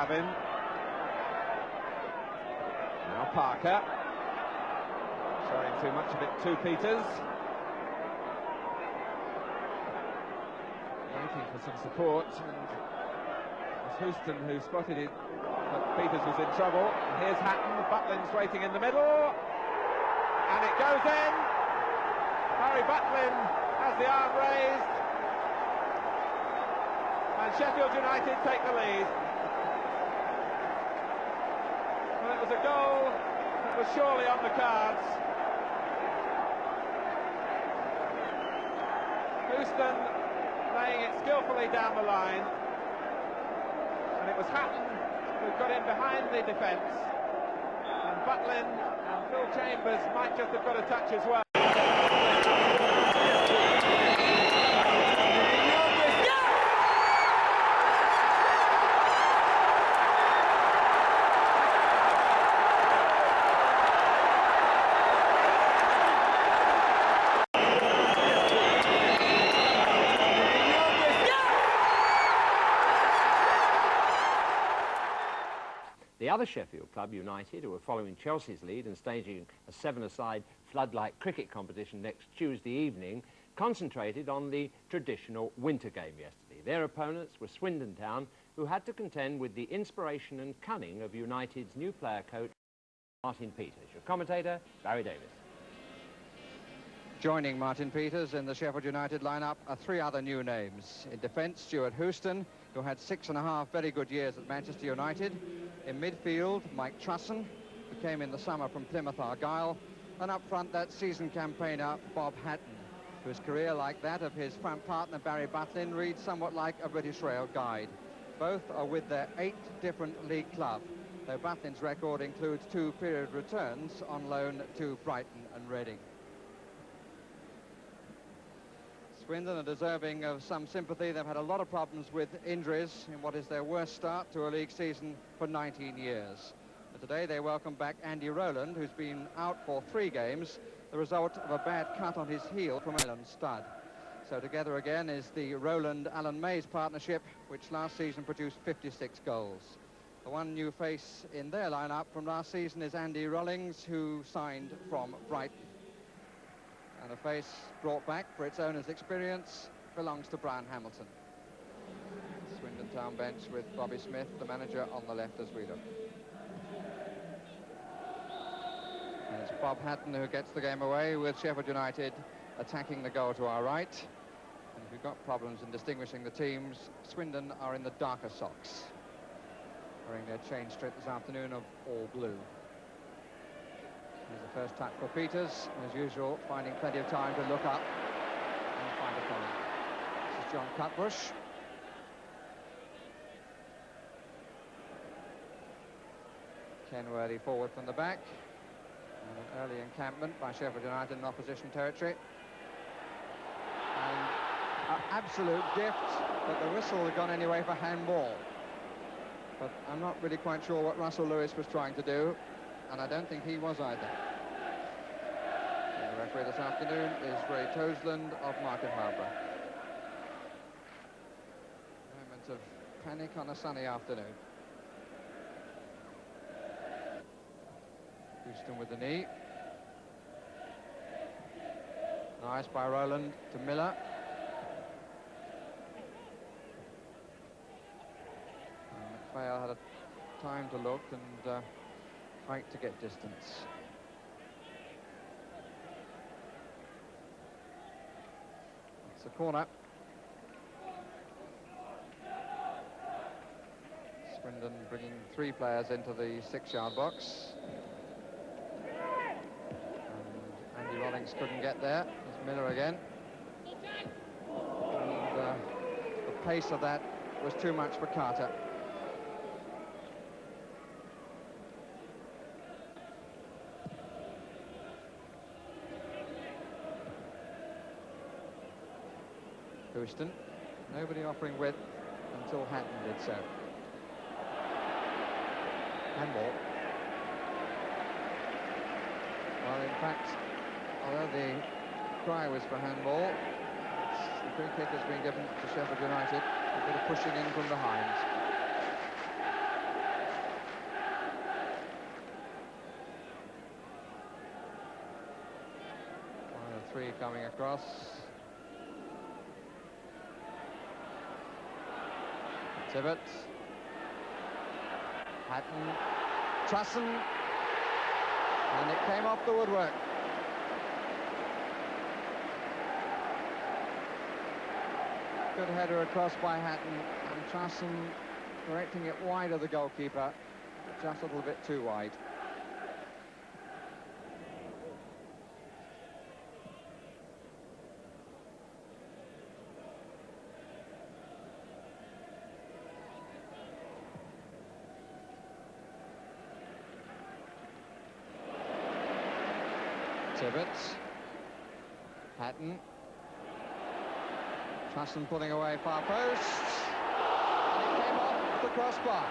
Savin. Now Parker. Showing too much of it to Peters. Waiting for some support, and it was Houston who spotted it, but Peters was in trouble. And here's Hatton, Butlin's waiting in the middle, and it goes in. Barry Butlin has the arm raised, and Sheffield United take the lead. Well, it was a goal that was surely on the cards. Houston laying it skillfully down the line, and it was Hatton who got in behind the defence, and Butlin and Phil Chambers might just have got a touch as well. The other Sheffield club, United, who were following Chelsea's lead and staging a seven-a-side floodlight cricket competition next Tuesday evening, concentrated on the traditional winter game yesterday. Their opponents were Swindon Town, who had to contend with the inspiration and cunning of United's new player coach, Martin Peters. Your commentator, Barry Davis. Joining Martin Peters in the Sheffield United lineup are three other new names. In defence, Stuart Houston, who had 6.5 very good years at Manchester United. In midfield, Mike Trusson, who came in the summer from Plymouth Argyle. And up front, that seasoned campaigner, Bob Hatton, whose career, like that of his front partner, Barry Butlin, reads somewhat like a British Rail guide. Both are with their 8 different league clubs, though Butlin's record includes 2 period returns on loan to Brighton and Reading. Swindon are deserving of some sympathy. They've had a lot of problems with injuries in what is their worst start to a league season for 19 years. But today they welcome back Andy Rowland, who's been out for 3 games, the result of a bad cut on his heel from Alan Studd. So together again is the Rowland-Alan Mays partnership, which last season produced 56 goals. The one new face in their lineup from last season is Andy Rollings, who signed from Brighton. And a face brought back for its owner's experience belongs to Brian Hamilton. Swindon Town bench with Bobby Smith, the manager, on the left as we look. And it's Bob Hatton who gets the game away, with Sheffield United attacking the goal to our right. And if you've got problems in distinguishing the teams, Swindon are in the darker socks, wearing their change strip this afternoon of all blue. Here's the first touch for Peters, as usual, finding plenty of time to look up and find a corner. This is John Cutbush. Kenworthy forward from the back. And an early encampment by Sheffield United in opposition territory. And an absolute gift, but the whistle had gone anyway for handball. But I'm not really quite sure what Russell Lewis was trying to do, and I don't think he was either. And the referee this afternoon is Ray Toseland of Market Harborough. Moment of panic on a sunny afternoon. Houston with the knee. Nice by Rowland to Miller. And McPhail had a time to look and fight to get distance. It's a corner. Swindon bringing 3 players into the 6-yard box. And Andy Rollings couldn't get there. There's Miller again. And the pace of that was too much for Carter. Houston, nobody offering width until Hatton did so. Handball. Well, in fact, although the cry was for handball, the free kick has been given to Sheffield United. A bit of pushing in from behind. free coming across. Tibbett. Hatton. Trusson. And it came off the woodwork. Good header across by Hatton, and Trusson directing it wide of the goalkeeper, just a little bit too wide. Tibbett. Hatton. Trusson pulling away far post. And it came off the crossbar.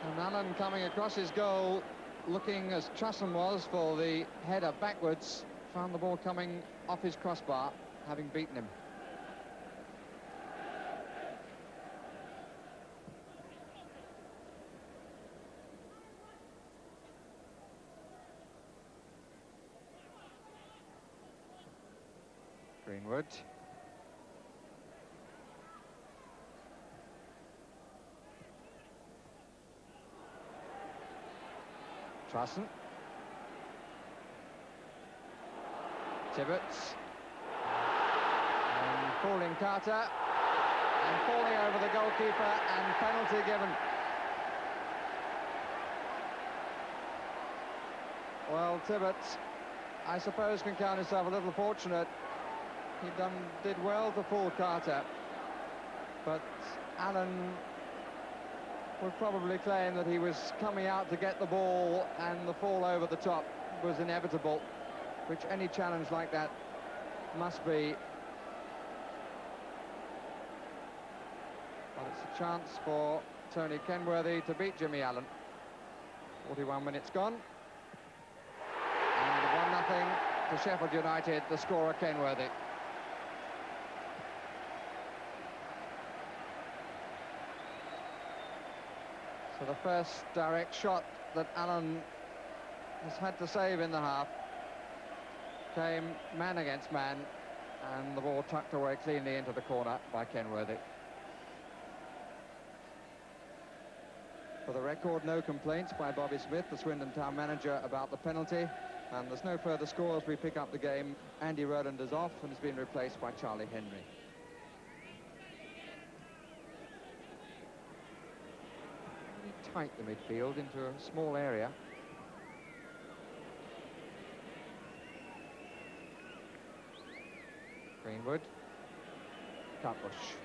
And Allen coming across his goal, looking as Trusson was for the header backwards, found the ball coming off his crossbar, having beaten him. Greenwood. Trusson. Tibbett. And falling Carter. And falling over the goalkeeper, and penalty given. Well, Tibbett, I suppose, can count himself a little fortunate. He did well to fool Carter, but Allen would probably claim that he was coming out to get the ball, and the fall over the top was inevitable, which any challenge like that must be. But it's a chance for Tony Kenworthy to beat Jimmy Allen. 41 minutes gone, and 1-0 to Sheffield United, the scorer Kenworthy. So the first direct shot that Allen has had to save in the half came man against man, and the ball tucked away cleanly into the corner by Kenworthy. For the record, no complaints by Bobby Smith, the Swindon Town manager, about the penalty, and there's no further scores. We pick up the game. Andy Rowland is off and has been replaced by Charlie Henry. Tight the midfield into a small area. Greenwood. Cutbush.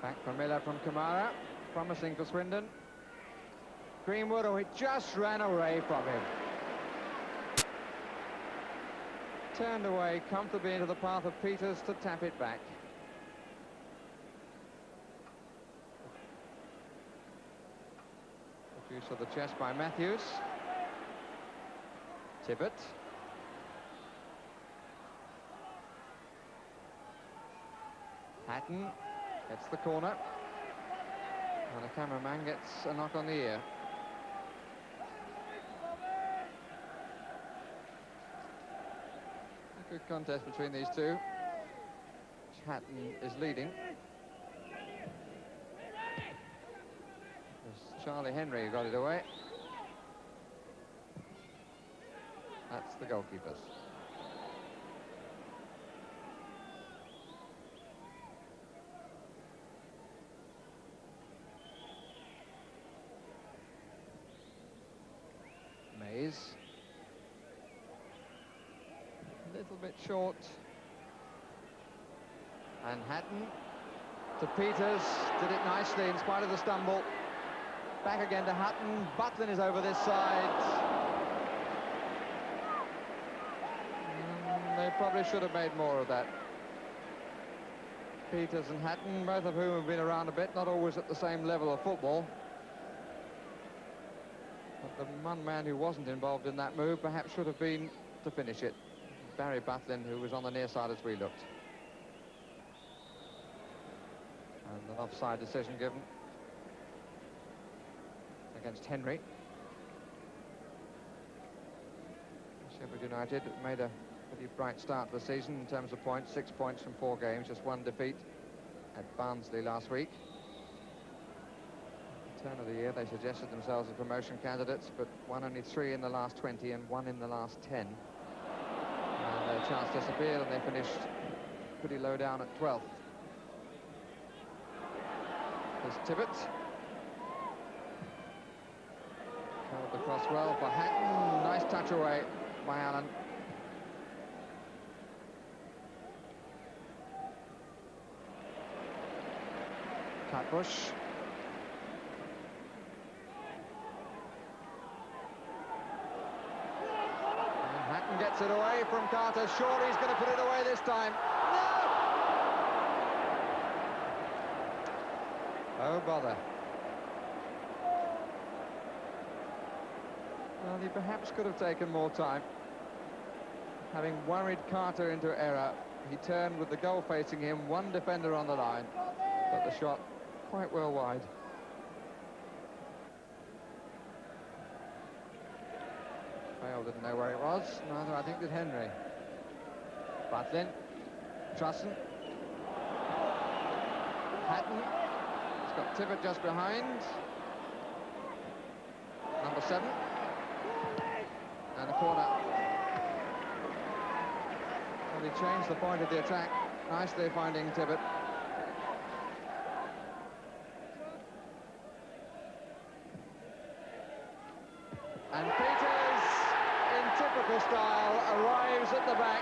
Back from Miller from Kamara, promising for Swindon. Greenwood, oh, it just ran away from him. Turned away comfortably into the path of Peters to tap it back. Good use of the chest by Matthews. Tibbett. Hatton. Gets the corner, and the cameraman gets a knock on the ear. A good contest between these two. Hatton is leading. There's Charlie Henry who got it away. That's the goalkeepers. A little bit short, and Hatton to Peters, did it nicely in spite of the stumble. Back again to Hutton. Butlin is over this side. They probably should have made more of that. Peters and Hatton, both of whom have been around a bit, not always at the same level of football. But the one man who wasn't involved in that move perhaps should have been to finish it. Barry Butlin, who was on the near side as we looked. And an offside decision given against Henry. Sheffield United made a pretty bright start to the season in terms of points. 6 points from 4 games, just 1 defeat at Barnsley last week. At the turn of the year, they suggested themselves as promotion candidates, but won only 3 in the last 20 and 1 in the last 10. And their chance disappeared, and they finished pretty low down at 12th. There's Tibbett. Held the cross well for Hatton. Nice touch away by Allen. Cutbush. And Hatton gets it away from Carter. Surely he's going to put it away this time. No! Oh, bother. Well, he perhaps could have taken more time. Having worried Carter into error, he turned with the goal facing him, 1 defender on the line, but the shot quite well wide. Bale didn't know where it was, neither I think did Henry. Butlin, Trusson, Hatton. He's got Tibbett just behind. Number 7. And a corner. Well, he changed the point of the attack. Nicely finding Tibbett. And Peters, in typical style, arrives at the back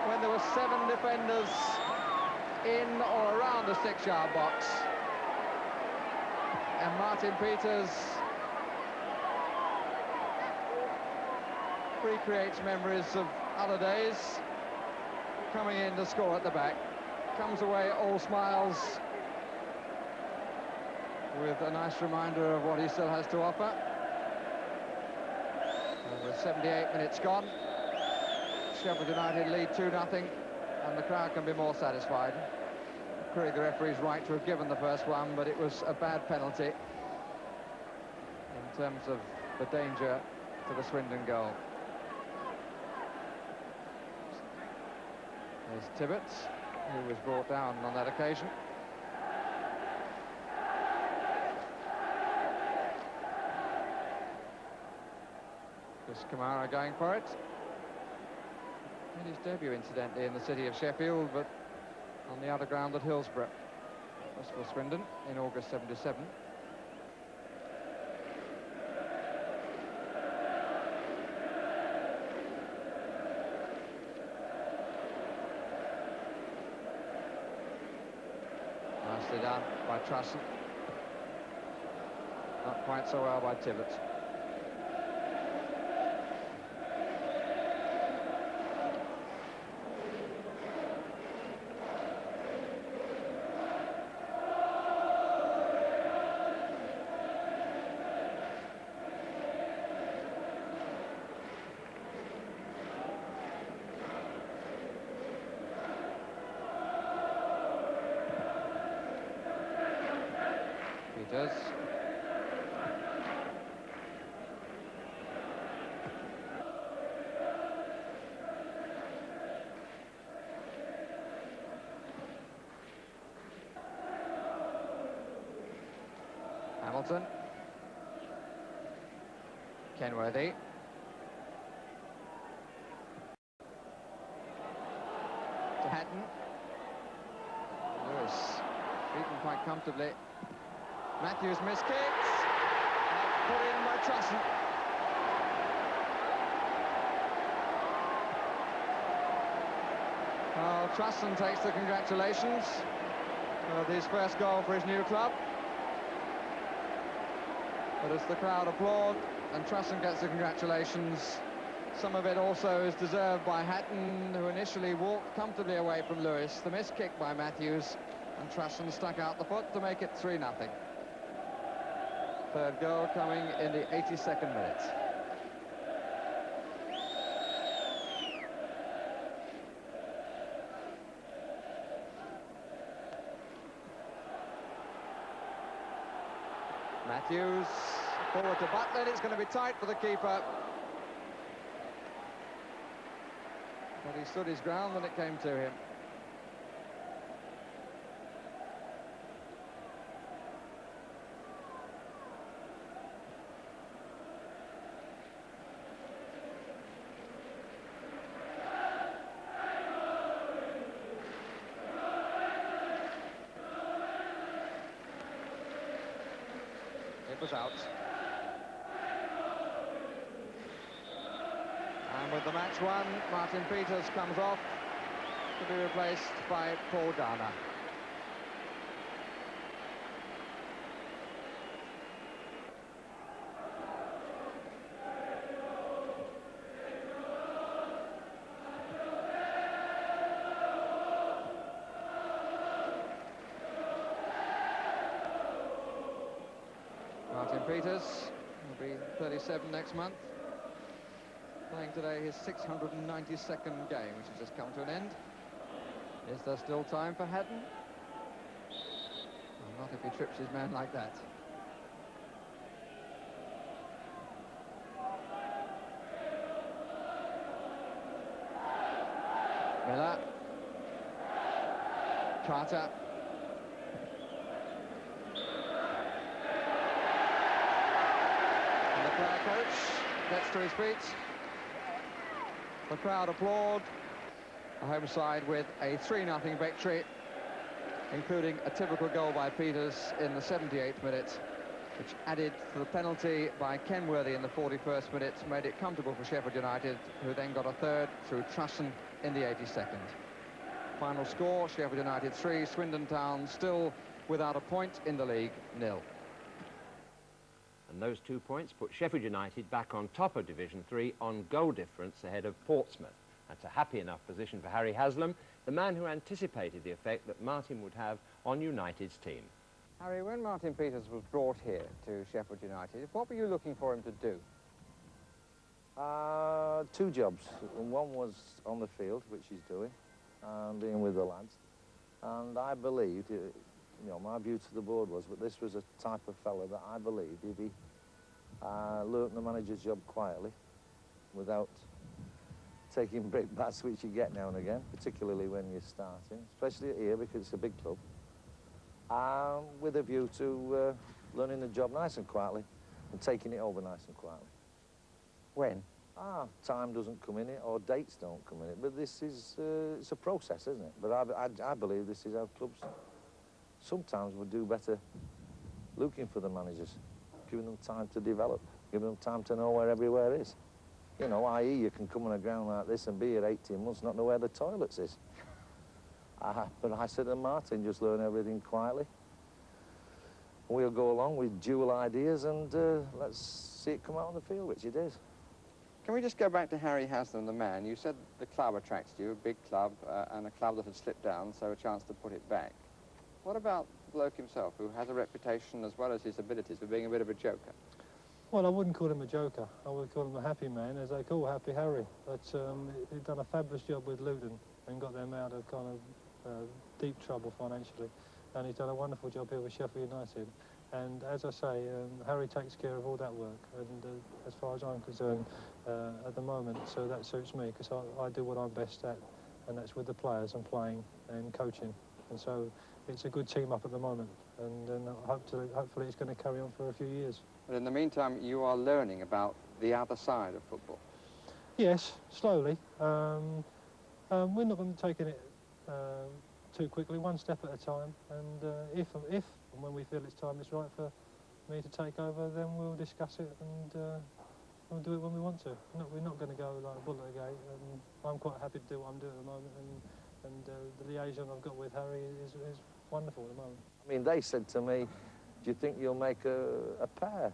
when there were 7 defenders in or around the 6-yard box. And Martin Peters recreates memories of other days, coming in to score at the back. Comes away all smiles, with a nice reminder of what he still has to offer. And with 78 minutes gone, Sheffield United lead 2-0, and the crowd can be more satisfied. Clearly the referee's right to have given the first one, but it was a bad penalty in terms of the danger to the Swindon goal. There's Tibbett, who was brought down on that occasion. Chris Kamara going for it. Made his debut, incidentally, in the city of Sheffield, but on the other ground at Hillsborough. That's for Swindon in August '77. Nicely done by Trusson. Not quite so well by Tibbett. Peters. Hamilton. Kenworthy. To Hatton. Lewis beaten quite comfortably. Matthews missed kicks. Put in by Trusson. Well, Trusson takes the congratulations of his first goal for his new club. But as the crowd applaud and Trusson gets the congratulations, Some of it also is deserved by Hatton, who initially walked comfortably away from Lewis. The missed kick by Matthews, and Trusson stuck out the foot to make it 3-0. Third goal coming in the 82nd minute. Matthews forward to Butler, and it's going to be tight for the keeper. But he stood his ground when it came to him. It was out. And with the match won, Martin Peters comes off to be replaced by Paul Dana. Martin Peters will be 37 next month. Playing today his 692nd game, which has just come to an end. Is there still time for Hatton? Well, not if he trips his man like that. Miller. Carter. And the player coach gets to his feet. The crowd applaud. A home side with a 3-0 victory, including a typical goal by Peters in the 78th minute, which added to the penalty by Kenworthy in the 41st minute, made it comfortable for Sheffield United, who then got a third through Trusson in the 82nd. Final score, Sheffield United 3, Swindon Town still without a point in the league, 0. And those 2 points put Sheffield United back on top of Division 3 on goal difference ahead of Portsmouth. That's a happy enough position for Harry Haslam, the man who anticipated the effect that Martin would have on United's team. Harry, when Martin Peters was brought here to Sheffield United, what were you looking for him to do? 2 jobs. One was on the field, which he's doing, and being with the lads. And I believed, you know, my view to the board was that this was a type of fella that I believed if he learnt the manager's job quietly, without taking brick bats, which you get now and again, particularly when you're starting, especially here because it's a big club, with a view to learning the job nice and quietly and taking it over nice and quietly. When? Time doesn't come in it, or dates don't come in it, but this is, it's a process, isn't it? But I believe this is how clubs sometimes would do better looking for the managers, giving them time to develop, giving them time to know where everywhere is. You know, i.e. you can come on a ground like this and be here 18 months, not know where the toilets is. But I said to Martin, just learn everything quietly. We'll go along with dual ideas and let's see it come out on the field, which it is. Can we just go back to Harry Haslam, the man? You said the club attracted you, a big club, and a club that had slipped down, so a chance to put it back. What about the bloke himself, who has a reputation as well as his abilities for being a bit of a joker? Well, I wouldn't call him a joker. I would call him a happy man, as they call Happy Harry. But he'd done a fabulous job with Luton and got them out of kind of deep trouble financially. And he's done a wonderful job here with Sheffield United. And as I say, Harry takes care of all that work. And as far as I'm concerned, at the moment, so that suits me, because I do what I'm best at, and that's with the players and playing and coaching. And so it's a good team up at the moment. And hopefully it's going to carry on for a few years. But in the meantime, you are learning about the other side of football. Yes, slowly. We're not going to take it too quickly, one step at a time. And if and when we feel it's time is right for me to take over, then we'll discuss it and we'll do it when we want to. We're not going to go like a bull at a gate. I'm quite happy to do what I'm doing at the moment, and the liaison I've got with Harry is wonderful at the moment. I mean, they said to me, do you think you'll make a pair?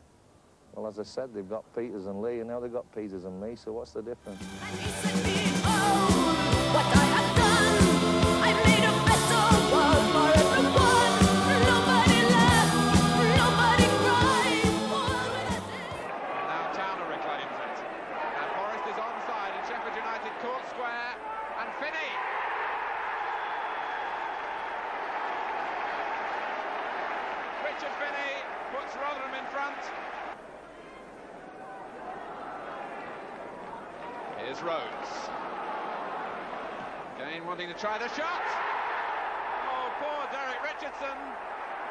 Well, as I said, they've got Peters and Lee, and now they've got Peters and me, so what's the difference? What I have done, I've made a better world for everyone. Nobody laughed, nobody cried. Now Towner reclaims it. And Forrest is onside in Sheffield United court square. And Finney. Richard Finney puts Rotherham in front. Here's Rhodes. Again wanting to try the shot. Oh, poor Derek Richardson.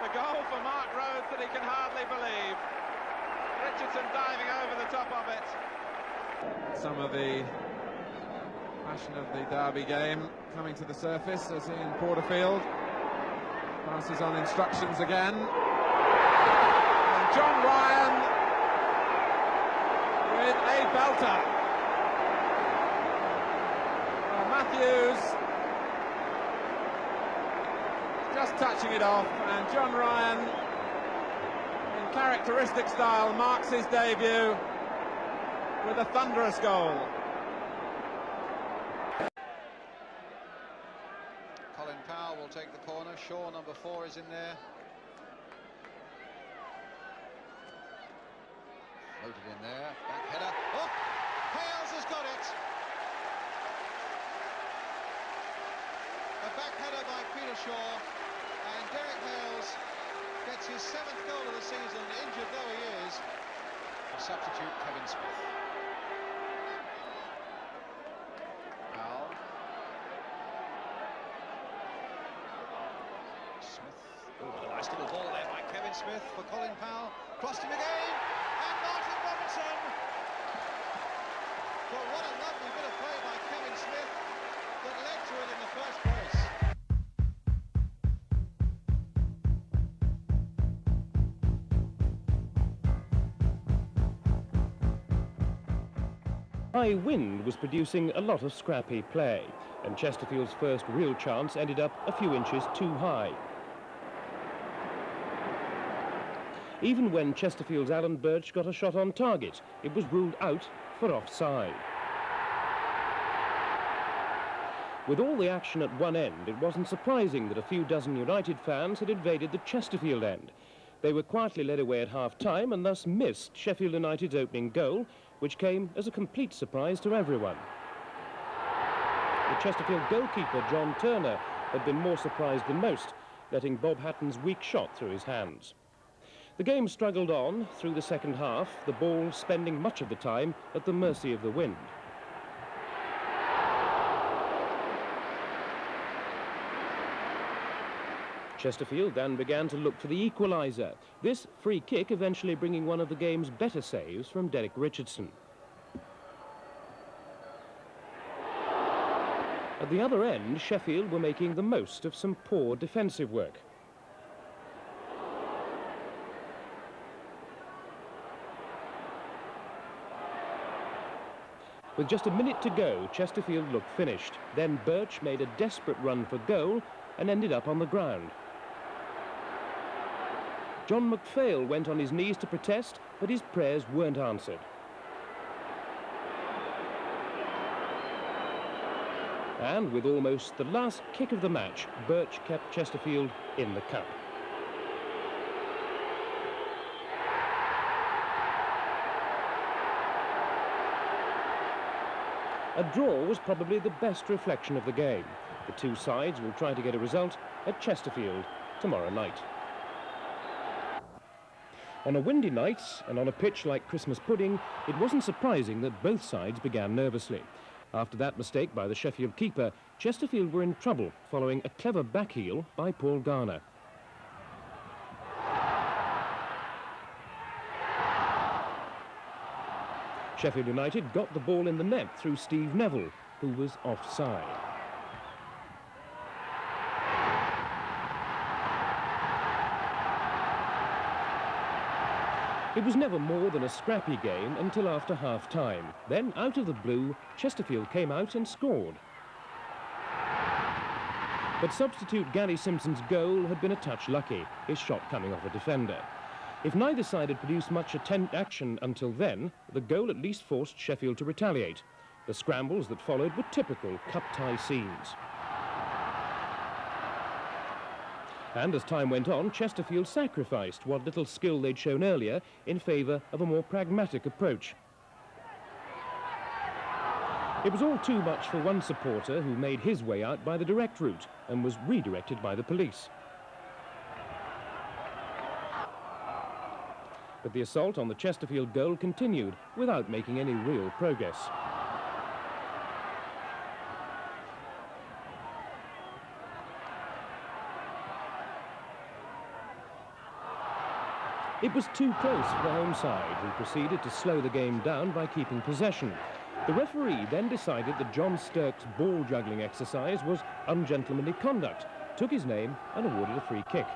The goal for Mark Rhodes that he can hardly believe. Richardson diving over the top of it. Some of the passion of the derby game coming to the surface as Ian Porterfield passes on instructions again. And John Ryan with a belter. Matthews just touching it off, and John Ryan in characteristic style marks his debut with a thunderous goal. Colin Powell will take the corner. Shaw, number 4, is in there. Floated in there. Back header. Oh! Hales has got it. A back header by Peter Shaw, and Derek Hales gets his 7th goal of the season, injured though he is. A substitute, Kevin Smith. Powell. Smith. Oh, what a nice little ball there by Kevin Smith for Colin Powell. Crossed him again, and Martin Robinson. Well, what a lovely bit of play by Kevin Smith that led to it in the first place. High wind was producing a lot of scrappy play, and Chesterfield's first real chance ended up a few inches too high. Even when Chesterfield's Alan Birch got a shot on target, it was ruled out for offside. With all the action at one end, it wasn't surprising that a few dozen United fans had invaded the Chesterfield end. They were quietly led away at half-time and thus missed Sheffield United's opening goal, which came as a complete surprise to everyone. The Chesterfield goalkeeper, John Turner, had been more surprised than most, letting Bob Hatton's weak shot through his hands. The game struggled on through the second half, the ball spending much of the time at the mercy of the wind. Chesterfield then began to look for the equaliser, this free kick eventually bringing one of the game's better saves from Derek Richardson. At the other end, Sheffield were making the most of some poor defensive work. With just a minute to go, Chesterfield looked finished. Then Birch made a desperate run for goal and ended up on the ground. John McPhail went on his knees to protest, but his prayers weren't answered. And with almost the last kick of the match, Birch kept Chesterfield in the cup. A draw was probably the best reflection of the game. The two sides will try to get a result at Chesterfield tomorrow night. On a windy night and on a pitch like Christmas pudding, it wasn't surprising that both sides began nervously. After that mistake by the Sheffield keeper, Chesterfield were in trouble following a clever backheel by Paul Garner. Sheffield United got the ball in the net through Steve Neville, who was offside. It was never more than a scrappy game until after half-time. Then, out of the blue, Chesterfield came out and scored. But substitute Gary Simpson's goal had been a touch lucky, his shot coming off a defender. If neither side had produced much action until then, the goal at least forced Sheffield to retaliate. The scrambles that followed were typical cup-tie scenes. And as time went on, Chesterfield sacrificed what little skill they'd shown earlier in favour of a more pragmatic approach. It was all too much for one supporter who made his way out by the direct route and was redirected by the police. But the assault on the Chesterfield goal continued without making any real progress. It was too close for the home side, who proceeded to slow the game down by keeping possession. The referee then decided that John Stirk's ball juggling exercise was ungentlemanly conduct, took his name and awarded a free kick.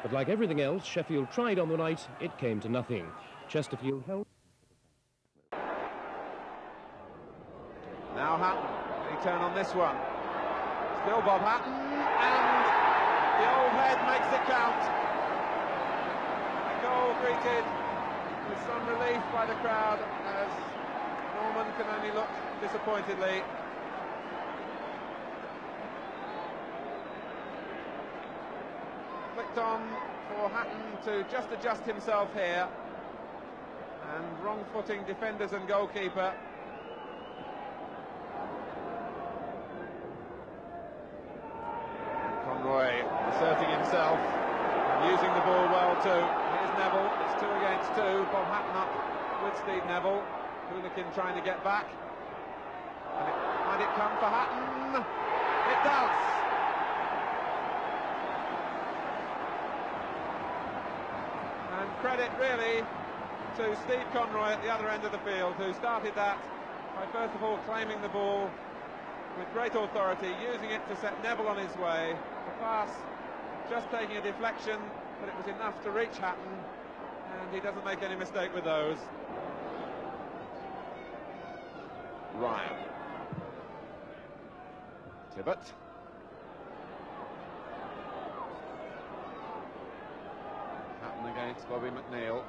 But like everything else Sheffield tried on the night, it came to nothing. Chesterfield held. Now Hatton, can he turn on this one? Still Bob Hatton, and the old head makes it count. A goal greeted with some relief by the crowd, as Norman can only look disappointedly. Flicked on for Hatton to just adjust himself here, and wrong-footing defenders and goalkeeper. Conroy asserting himself and using the ball well too. Here's Neville, it's 2 against 2. Bob Hatton up with Steve Neville. Hooligan trying to get back. And might it come for Hatton? It does! And credit really to Steve Conroy at the other end of the field, who started that by first of all claiming the ball with great authority, using it to set Neville on his way. The pass just taking a deflection, but it was enough to reach Hatton, and he doesn't make any mistake with those. Ryan. Tibbett. Hatton against Bobby McNeil.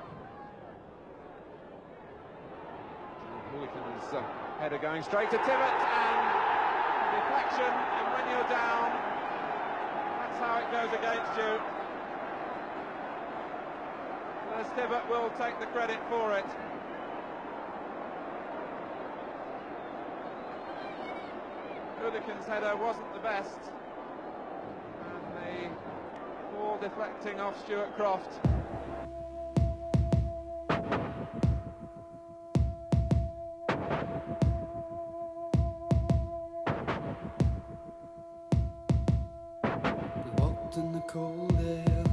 Hooligans header going straight to Tibbett, and deflection, and when you're down, that's how it goes against you. As Tibbett will take the credit for it. Hooligans' header wasn't the best, and the ball deflecting off Stuart Croft. In the cold air,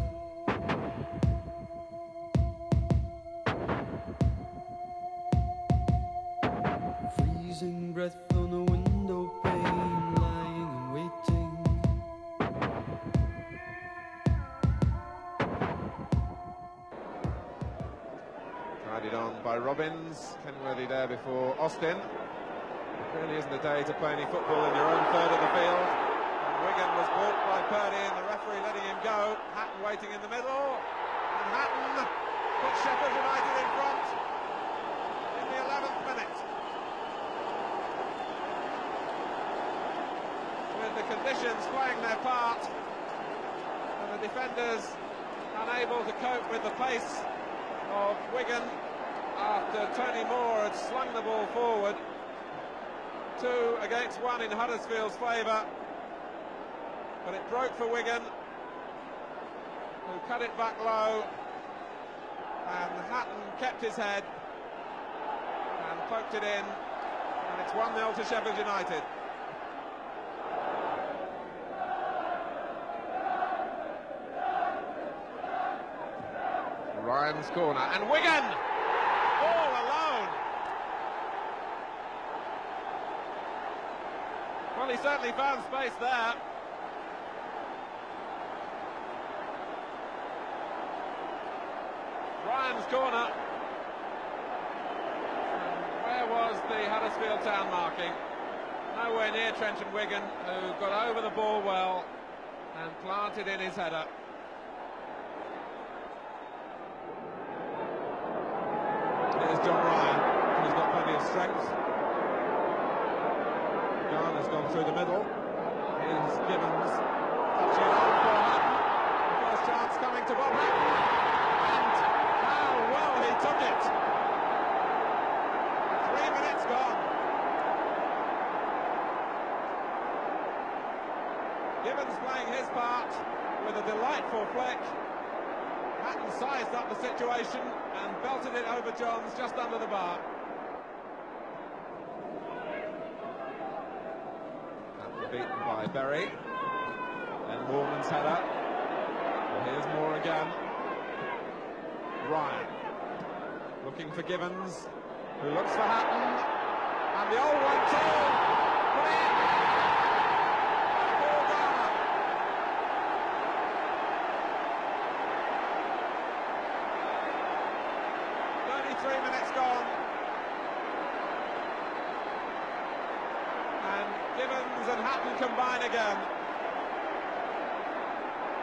freezing breath on the window pane, lying and waiting. Tried it on by Robbins, Kenworthy there before Austin. It really isn't a day to play any football in your own third of the field. Wigan was balked by Purdy, and the referee letting him go. Hatton waiting in the middle, and Hatton puts Sheffield United in front in the 11th minute. With the conditions playing their part, and the defenders unable to cope with the pace of Wigan after Tony Moore had slung the ball forward. 2 against 1 in Huddersfield's favour. But it broke for Wigan, who cut it back low, and Hatton kept his head and poked it in, and it's 1-0 to Sheffield United. Ryan's corner, and Wigan all alone. Well, he certainly found space there. Ryan's corner. And where was the Huddersfield Town marking? Nowhere near Trenton Wigan, who got over the ball well and planted in his header. Here's John Ryan, who's got plenty of strength. Garner's gone through the middle. Here's Gibbons. Touching it on for Hatton. The first chance coming to Bob Hatton. And how well he took it. 3 minutes gone. Gibbons playing his part with a delightful flick. Hatton sized up the situation and belted it over Johns just under the bar. Hatton beaten by Berry. Then Warman's header. And here's Moore again. Ryan looking for Gibbons, who looks for Hatton. And the old one too. Put in. Paul Garner. 33 minutes gone. And Gibbons and Hatton combine again.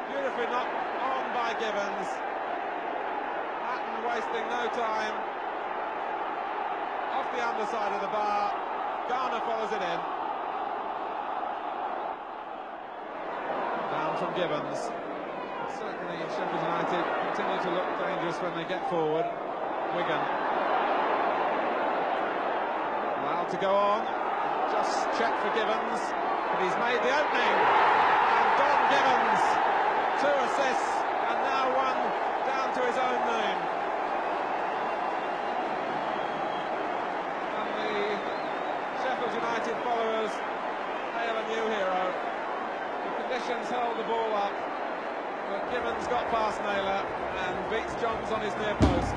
Beautifully knocked on by Gibbons. Hatton wasting no time. Off the underside of the bar. Garner follows it in. Down from Gibbons. Certainly Sheffield United continue to look dangerous when they get forward. Wigan allowed to go on. Just check for Gibbons, but he's made the opening. And Don Gibbons, 2 assists, and now 1 down to his own name. And the Sheffield United followers hail a new hero. The conditions held the ball up, but Gibbons got past Naylor and beats Johns on his near post.